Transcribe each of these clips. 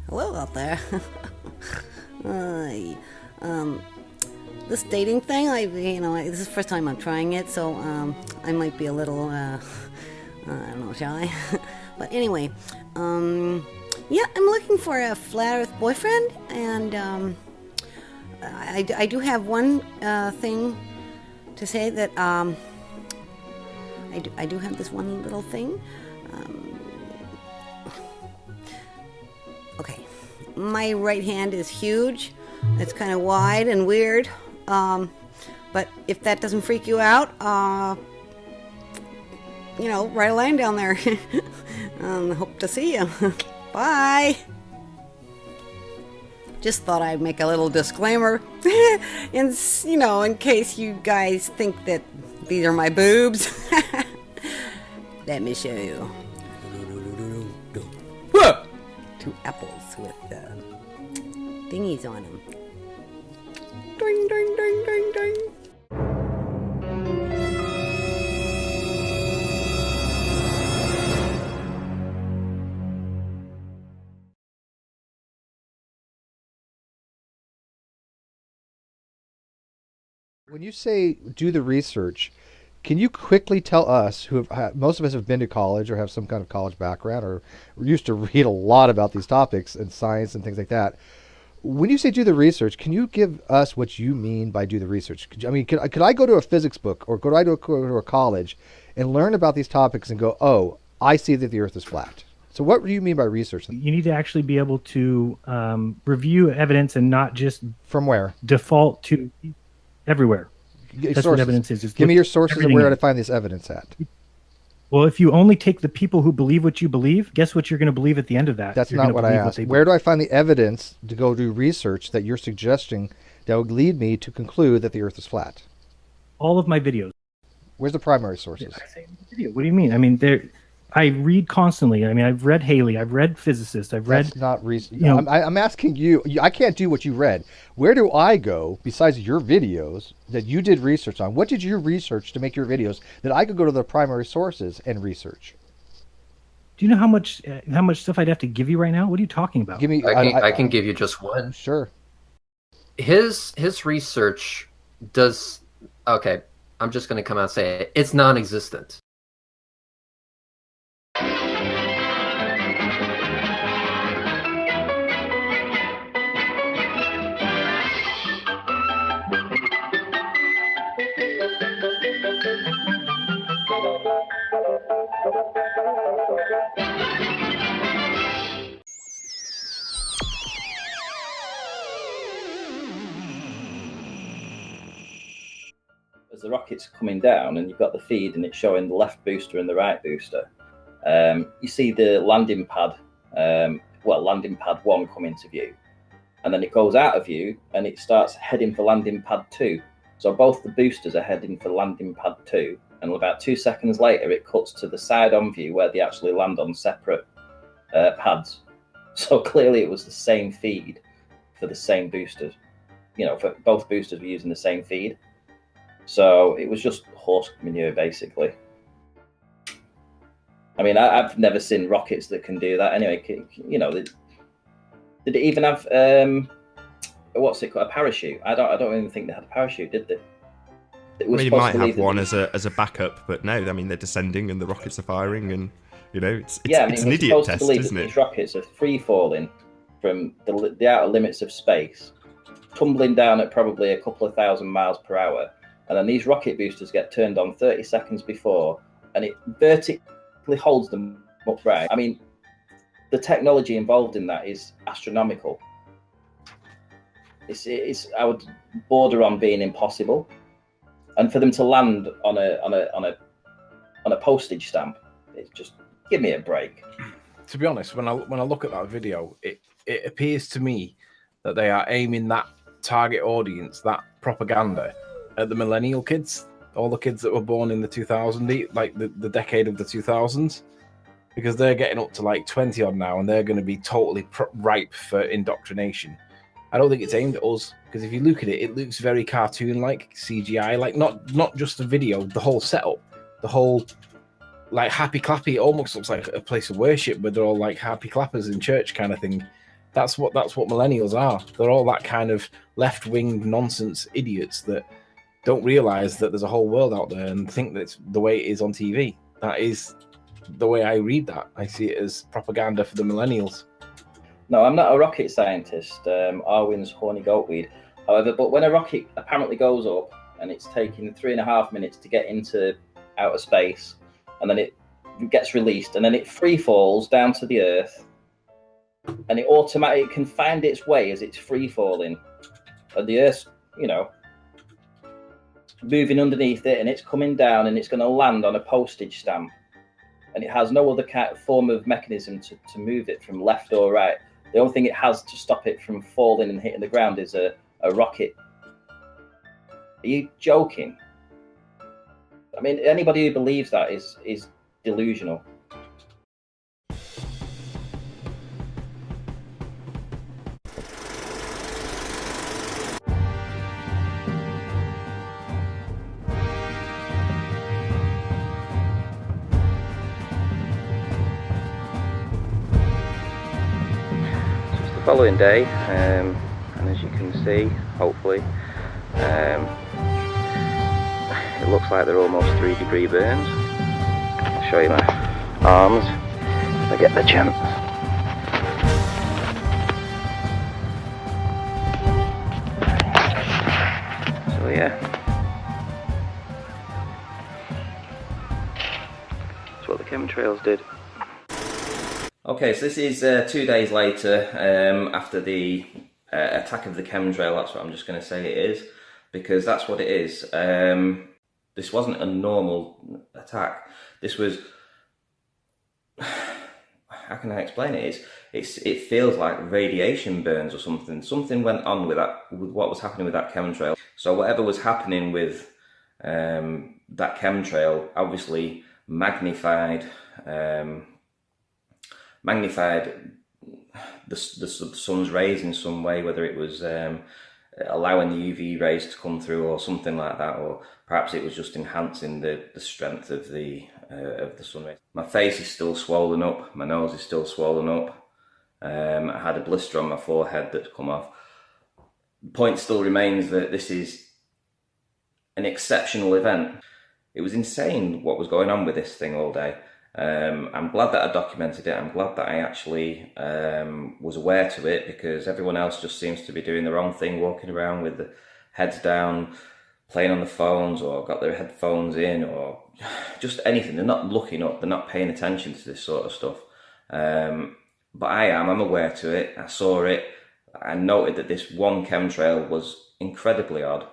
Hello out there. Hi. This dating thing, this is the first time I'm trying it, so I might be a little, I don't know, shy. But anyway, yeah, I'm looking for a flat Earth boyfriend, and I do have one thing to say that I do have this one little thing. Okay, my right hand is huge. It's kind of wide and weird. But if that doesn't freak you out, write a line down there. Hope to see you. Bye. Just thought I'd make a little disclaimer, in case you guys think that these are my boobs. Let me show you. Two apples with thingies on them. Ding, ding, ding, ding, ding. When you say do the research, can you quickly tell us, most of us have been to college or have some kind of college background or used to read a lot about these topics and science and things like that. When you say do the research, can you give us what you mean by do the research? Could I go to a physics book or go to a college and learn about these topics and go, oh, I see that the Earth is flat? So what do you mean by research? You need to actually be able to review evidence and not just from where default to everywhere. That's sources. what evidence is. Give me your sources of where to find this evidence at. Well, if you only take the people who believe what you believe, guess what you're going to believe at the end of that? That's not what I asked. Where do I find the evidence to go do research that you're suggesting that would lead me to conclude that the Earth is flat? All of my videos. Where's the primary sources? What do you mean? I mean, I read constantly. I mean, I've read Haley. I've read physicists. That's not reason. I'm asking you. I can't do what you read. Where do I go besides your videos that you did research on? What did you research to make your videos that I could go to the primary sources and research? Do you know how much stuff I'd have to give you right now? What are you talking about? Give me. I can give you just one. Sure. His research does. Okay, I'm just going to come out and say it. It's non-existent. As the rocket's coming down and you've got the feed and it's showing the left booster and the right booster, you see the landing pad, landing pad 1 come into view, and then it goes out of view and it starts heading for landing pad 2. So both the boosters are heading for landing pad 2, and about 2 seconds later it cuts to the side on view where they actually land on separate pads. So clearly it was the same feed for the same boosters. For both boosters were using the same feed. So it was just horse manure, basically. I mean, I've never seen rockets that can do that. Anyway, did it even have what's it called, a parachute? I don't even think they had a parachute, did they? You might have one as a backup, but no. I mean, they're descending and the rockets are firing, and it's an idiot test, isn't it? These rockets are free falling from the outer limits of space, tumbling down at probably a couple of thousand miles per hour. And then these rocket boosters get turned on 30 seconds before, and it vertically holds them upright. I mean, the technology involved in that is astronomical. It's I would border on being impossible, and for them to land on a postage stamp, it's just give me a break. To be honest, when I look at that video, it appears to me that they are aiming that target audience, that propaganda, at the millennial kids, all the kids that were born in the 2000s, like the decade of the 2000s, because they're getting up to like 20 odd now, and they're going to be totally ripe for indoctrination. I don't think it's aimed at us, because if you look at it, it looks very cartoon-like, CGI, like not just the video, the whole setup, the whole like happy clappy. It almost looks like a place of worship where they're all like happy clappers in church kind of thing. That's what millennials are. They're all that kind of left-wing nonsense idiots that don't realize that there's a whole world out there and think that's the way it is on TV. That is the way I read that. I see it as propaganda for the millennials. No, I'm not a rocket scientist. Arwen's horny goatweed. However, but when a rocket apparently goes up and it's taking 3.5 minutes to get into outer space, and then it gets released, and then it free falls down to the Earth, and it automatically can find its way as it's free falling, and the Earth's, moving underneath it, and it's coming down, and it's going to land on a postage stamp, and it has no other kind of form of mechanism to move it from left or right. The only thing it has to stop it from falling and hitting the ground is a rocket. Are you joking? I mean, anybody who believes that is delusional. Following day, and as you can see, hopefully, it looks like they're almost 3-degree burns. I'll show you my arms if I get the chance. So yeah, that's what the chemtrails did. Okay, so this is 2 days later after the attack of the chemtrail. That's what I'm just going to say it is, because that's what it is. This wasn't a normal attack. This was, how can I explain it? It feels like radiation burns or something. Something went on with what was happening with that chemtrail. So whatever was happening with that chemtrail obviously magnified the sun's rays in some way, whether it was allowing the UV rays to come through or something like that, or perhaps it was just enhancing the strength of the sun rays. My face is still swollen up, my nose is still swollen up. I had a blister on my forehead that's come off. The point still remains that this is an exceptional event. It was insane what was going on with this thing all day. I'm glad that I documented it. I'm glad that I actually was aware to it, because everyone else just seems to be doing the wrong thing, walking around with the heads down, playing on the phones, or got their headphones in, or just anything. They're not looking up, they're not paying attention to this sort of stuff. But I'm aware to it. I saw it. I noted that this one chemtrail was incredibly odd.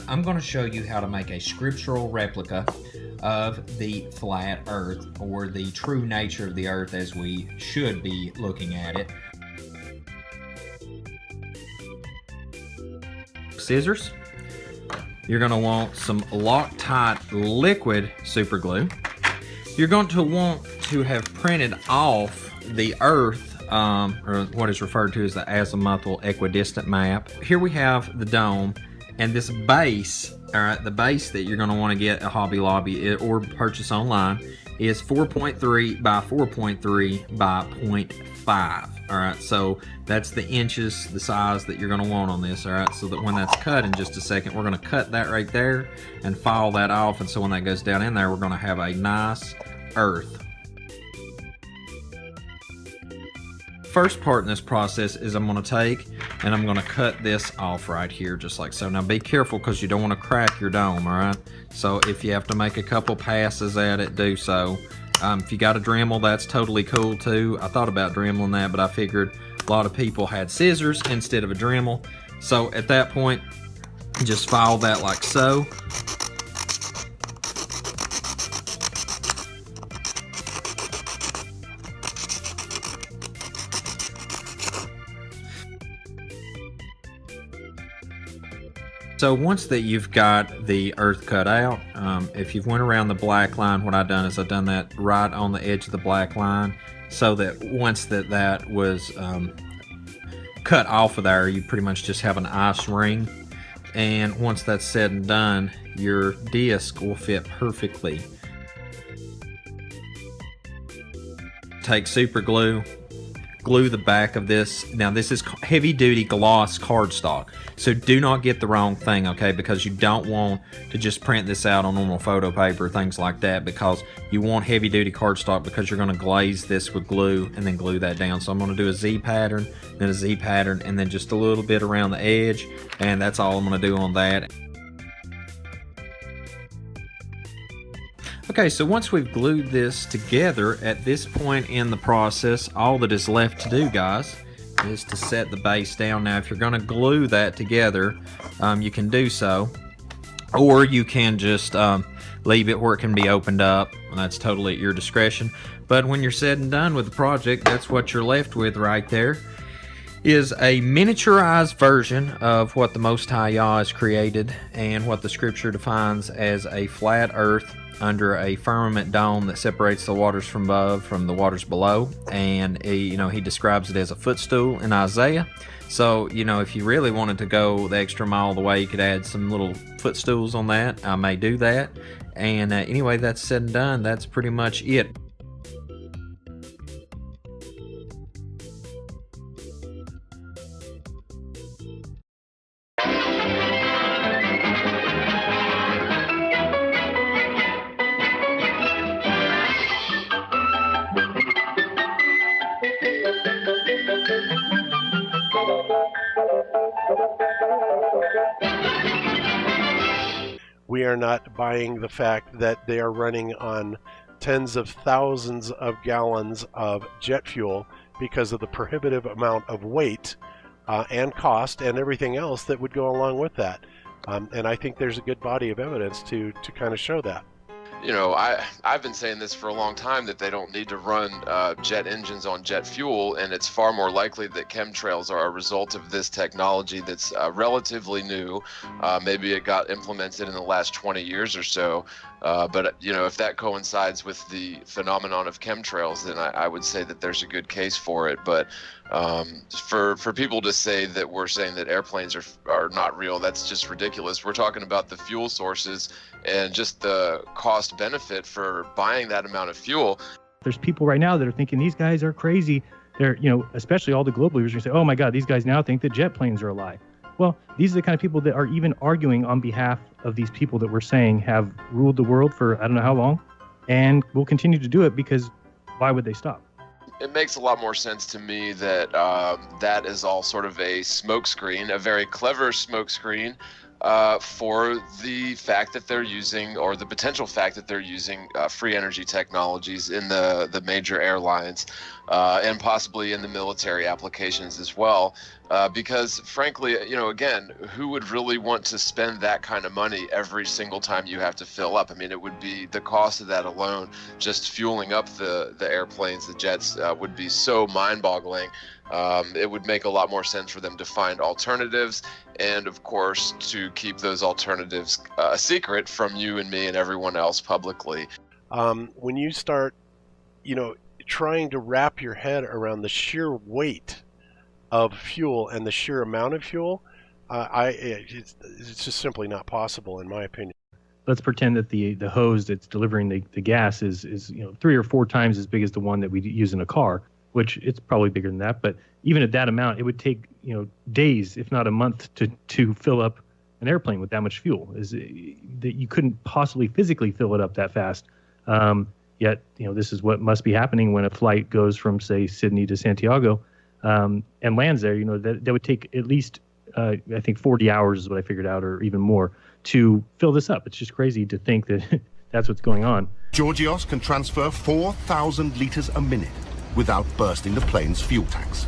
I'm going to show you how to make a scriptural replica of the flat earth, or the true nature of the earth as we should be looking at it. Scissors. You're going to want some Loctite liquid super glue. You're going to want to have printed off the earth, or what is referred to as the azimuthal equidistant map. Here we have the dome. And this base, all right, the base that you're going to want to get at Hobby Lobby or purchase online is 4.3 by 4.3 by 0.5. All right, so that's the inches, the size that you're going to want on this. All right, so that when that's cut in just a second, we're going to cut that right there and file that off. And so when that goes down in there, we're going to have a nice earth. First part in this process is I'm going to take and I'm going to cut this off right here, just like so. Now be careful, because you don't want to crack your dome, all right? So if you have to make a couple passes at it, do so. If you got a Dremel, that's totally cool too. I thought about Dremeling that, but I figured a lot of people had scissors instead of a Dremel. So at that point, just file that like so. So once that you've got the earth cut out, if you've went around the black line, what I've done is I've done that right on the edge of the black line, so that once that was cut off of there, you pretty much just have an ice ring. And once that's said and done, your disc will fit perfectly. Take super glue, glue the back of this. Now this is heavy duty gloss cardstock, so do not get the wrong thing, okay? Because you don't want to just print this out on normal photo paper, things like that, because you want heavy duty cardstock, because you're going to glaze this with glue and then glue that down. So I'm going to do a Z pattern, then a Z pattern, and then just a little bit around the edge, and that's all I'm going to do on that. Okay, so once we've glued this together, at this point in the process, all that is left to do, guys, is to set the base down. Now, if you're going to glue that together, you can do so, or you can just leave it where it can be opened up, and that's totally at your discretion. But when you're said and done with the project, that's what you're left with right there, is a miniaturized version of what the Most High Yah has created and what the scripture defines as a flat earth under a firmament dome that separates the waters from above from the waters below. And he describes it as a footstool in Isaiah. So if you really wanted to go the extra mile of the way, you could add some little footstools on that. I may do that. And anyway, that's said and done. That's pretty much it. We are not buying the fact that they are running on tens of thousands of gallons of jet fuel because of the prohibitive amount of weight and cost and everything else that would go along with that. And I think there's a good body of evidence to kind of show that. I've been saying this for a long time, that they don't need to run jet engines on jet fuel, and it's far more likely that chemtrails are a result of this technology that's relatively new. Maybe it got implemented in the last 20 years or so, but if that coincides with the phenomenon of chemtrails, then I would say that there's a good case for it. But for people to say that we're saying that airplanes are not real, that's just ridiculous. We're talking about the fuel sources and just the cost benefit for buying that amount of fuel. There's people right now that are thinking these guys are crazy. They're, especially all the global leaders are going to say, oh my God, these guys now think that jet planes are a lie. Well, these are the kind of people that are even arguing on behalf of these people that we're saying have ruled the world for I don't know how long, and will continue to do it, because why would they stop? It makes a lot more sense to me that that is all sort of a smokescreen, a very clever smokescreen, for the fact that they're using, or the potential fact that they're using free energy technologies in the major airlines, and possibly in the military applications as well. Because frankly, again, who would really want to spend that kind of money every single time you have to fill up? I mean, it would be the cost of that alone, just fueling up the airplanes, the jets, would be so mind-boggling. It would make a lot more sense for them to find alternatives, and of course to keep those alternatives a secret from you and me and everyone else publicly. When you start, trying to wrap your head around the sheer weight of fuel and the sheer amount of fuel, it's just simply not possible, in my opinion. Let's pretend that the hose that's delivering the gas is 3 or 4 times as big as the one that we use in a car, which it's probably bigger than that. But even at that amount, it would take days, if not a month, to fill up an airplane with that much fuel. That you couldn't possibly physically fill it up that fast. Yet this is what must be happening when a flight goes from, say, Sydney to Santiago and lands there. That would take at least I think 40 hours is what I figured out, or even more, to fill this up. It's just crazy to think that that's what's going on. Georgios can transfer 4,000 liters a minute without bursting the plane's fuel tanks.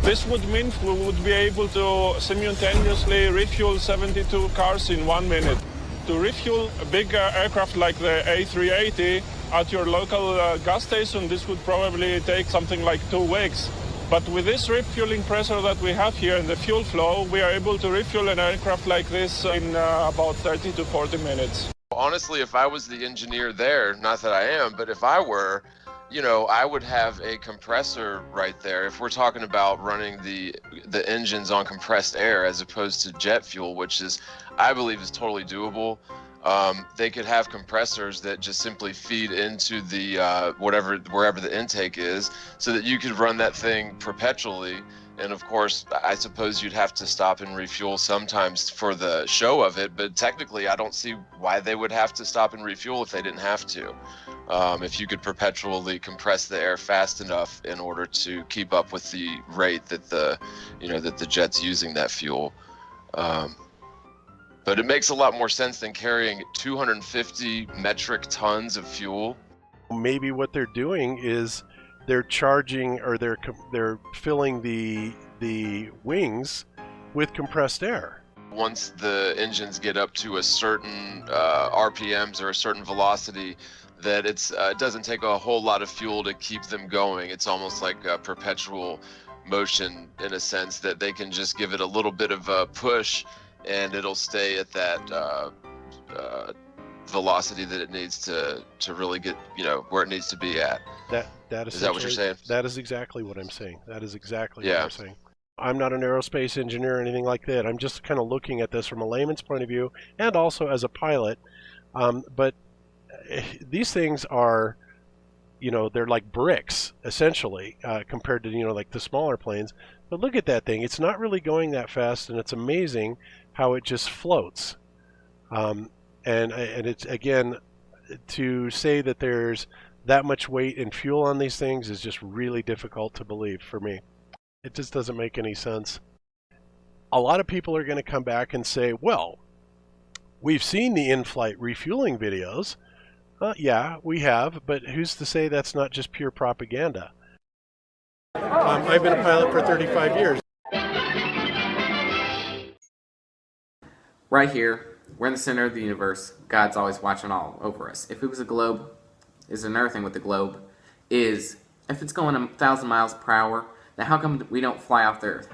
This would mean we would be able to simultaneously refuel 72 cars in 1 minute. To refuel a big aircraft like the A380 at your local gas station, this would probably take something like 2 weeks. But with this refueling pressure that we have here in the fuel flow, we are able to refuel an aircraft like this in about 30 to 40 minutes. Honestly, if I was the engineer there, not that I am, but if I were, you know, I would have a compressor right there. If we're talking about running the engines on compressed air as opposed to jet fuel, which is, I believe, is totally doable. They could have compressors that just simply feed into the wherever the intake is, so that you could run that thing perpetually. And of course, I suppose you'd have to stop and refuel sometimes for the show of it, but technically I don't see why they would have to stop and refuel if they didn't have to. If you could perpetually compress the air fast enough in order to keep up with the rate that the jet's using that fuel. But it makes a lot more sense than carrying 250 metric tons of fuel. Maybe what they're doing is they're charging, or they're filling the wings with compressed air. Once the engines get up to a certain RPMs or a certain velocity, that it doesn't take a whole lot of fuel to keep them going. It's almost like a perpetual motion, in a sense that they can just give it a little bit of a push and it'll stay at that velocity that it needs to really get, where it needs to be at. Is that what you're saying? That is exactly what I'm saying. That is exactly what I'm saying. I'm not an aerospace engineer or anything like that. I'm just kind of looking at this from a layman's point of view, and also as a pilot. But these things are, they're like bricks, essentially, compared to, like the smaller planes. But look at that thing. It's not really going that fast, and it's amazing how it just floats. And it's, again, to say that there's that much weight and fuel on these things is just really difficult to believe for me. It just doesn't make any sense. A lot of people are going to come back and say, well, we've seen the in-flight refueling videos. Yeah, we have, but who's to say that's not just pure propaganda? I've been a pilot for 35 years. Right here, we're in the center of the universe. God's always watching all over us. If it was a globe, is another thing with the globe, is if it's going 1,000 miles per hour, now how come we don't fly off the Earth?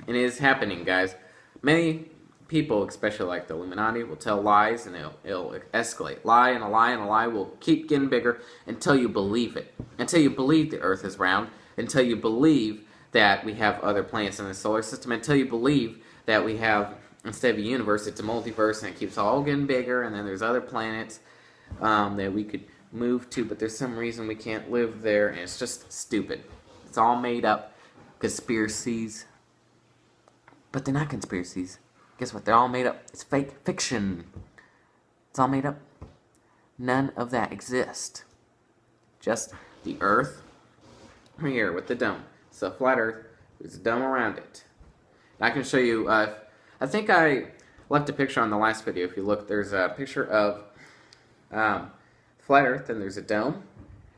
It is happening, guys. Many people, especially like the Illuminati, will tell lies and it'll escalate. Lie and a lie and a lie will keep getting bigger until you believe it. Until you believe the Earth is round. Until you believe that we have other planets in the solar system. Until you believe that we have, instead of a universe, it's a multiverse, and it keeps all getting bigger, and then there's other planets that we could move to, but there's some reason we can't live there, and it's just stupid. It's all made up conspiracies. But they're not conspiracies. Guess what? They're all made up. It's fake fiction. It's all made up. None of that exists. Just the Earth here with the dome. It's a flat Earth. There's a dome around it. And I can show you, I think I left a picture on the last video. If you look, there's a picture of flat Earth, and there's a dome.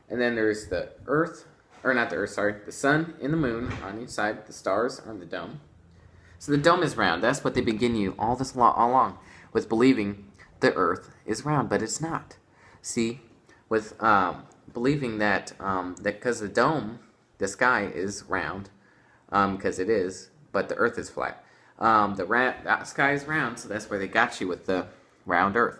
And then there's the Earth, or not the Earth, sorry, the sun and the moon on each side. The stars are in the dome. So the dome is round. That's what they begin you all along with believing the Earth is round, but it's not. See, with believing that because the dome, the sky is round, because it is, but the Earth is flat. The sky is round, so that's where they got you with the round Earth.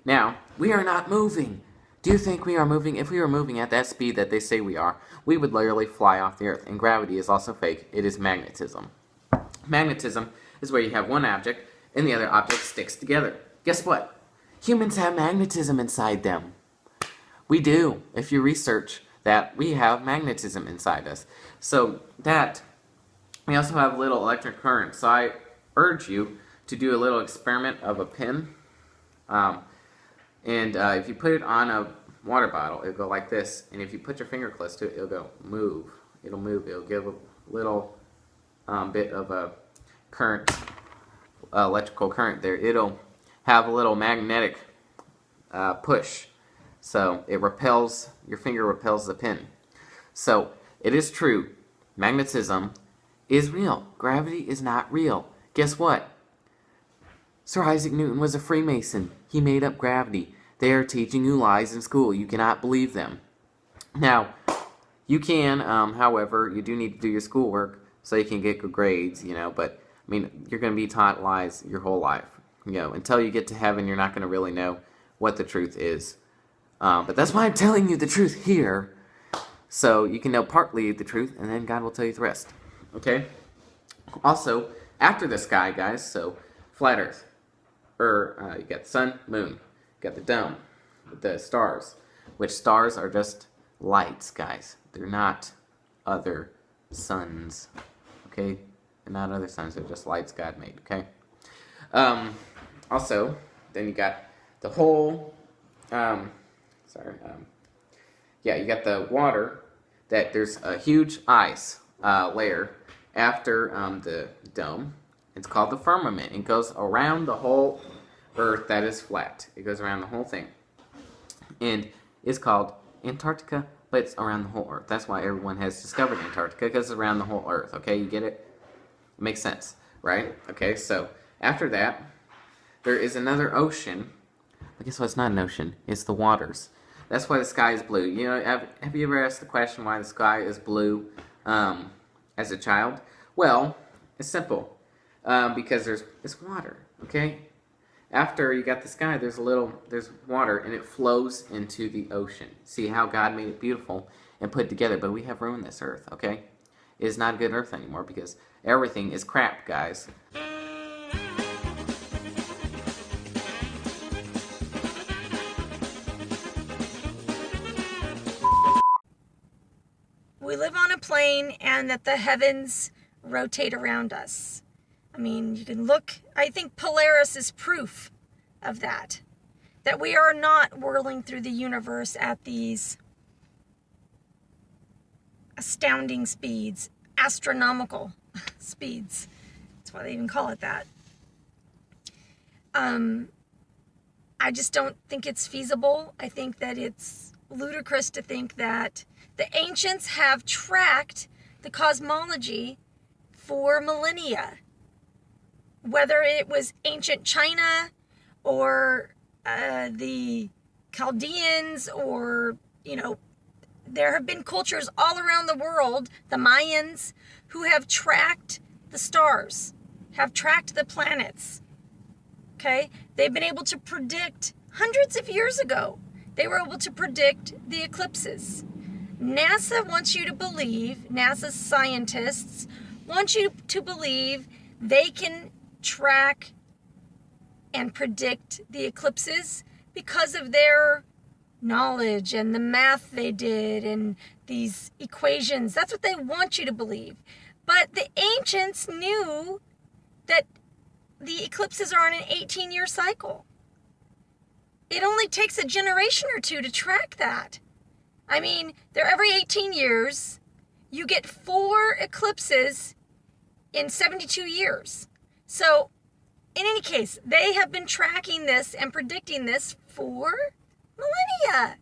Now, we are not moving. Do you think we are moving? If we were moving at that speed that they say we are, we would literally fly off the Earth. And gravity is also fake. It is magnetism. Magnetism is where you have one object and the other object sticks together. Guess what? Humans have magnetism inside them. We do. If you research that, we have magnetism inside us. So that, we also have little electric current. So I urge you to do a little experiment of a pin. If you put it on a water bottle, it'll go like this. And if you put your finger close to it, it'll go move. It'll move. It'll give a little bit of a current, electrical current there. It'll have a little magnetic push, so it repels, your finger repels the pin. So it is true, magnetism is real. Gravity is not real. Guess what? Sir Isaac Newton was a Freemason. He made up gravity. They are teaching you lies in school. You cannot believe them. Now, you can, however, you do need to do your schoolwork so you can get good grades, but, I mean, you're going to be taught lies your whole life. Until you get to heaven, you're not going to really know what the truth is. But that's why I'm telling you the truth here, so you can know partly the truth, and then God will tell you the rest. Okay? Also, after the sky, guys, so flat Earth. You got the sun, moon. You got the dome, the stars, which stars are just lights, guys. They're not other suns, okay? They're not other suns. They're just lights God made, okay? Also, then you got the whole, you got the water, that there's a huge ice layer after the dome. It's called the firmament. It goes around the whole Earth that is flat. It goes around the whole thing. And it's called Antarctica, but it's around the whole Earth. That's why everyone has discovered Antarctica, because it's around the whole Earth. Okay, you get it? It makes sense, right? Okay, so after that, there is another ocean. I guess it's not an ocean. It's the waters. That's why the sky is blue. Have you ever asked the question why the sky is blue as a child? Well, it's simple. Because it's water, okay? After you got the sky, there's water, and it flows into the ocean. See how God made it beautiful and put together, but we have ruined this earth, okay? It is not a good earth anymore because everything is crap, guys. We live on a plane and that the heavens rotate around us. I mean, you can look, I think Polaris is proof of that. That we are not whirling through the universe at these astounding speeds, astronomical speeds. That's why they even call it that. I just don't think it's feasible. I think that it's ludicrous to think that the ancients have tracked the cosmology for millennia. Whether it was ancient China or the Chaldeans or, there have been cultures all around the world, the Mayans, who have tracked the stars, have tracked the planets. Okay? They've been able to predict hundreds of years ago. They were able to predict the eclipses. NASA wants you to believe, NASA's scientists want you to believe they can track and predict the eclipses because of their knowledge and the math they did and these equations. That's what they want you to believe. But the ancients knew that the eclipses are on an 18-year cycle. It only takes a generation or two to track that. I mean, they're every 18 years. You get 4 eclipses in 72 years. So, in any case, they have been tracking this and predicting this for millennia.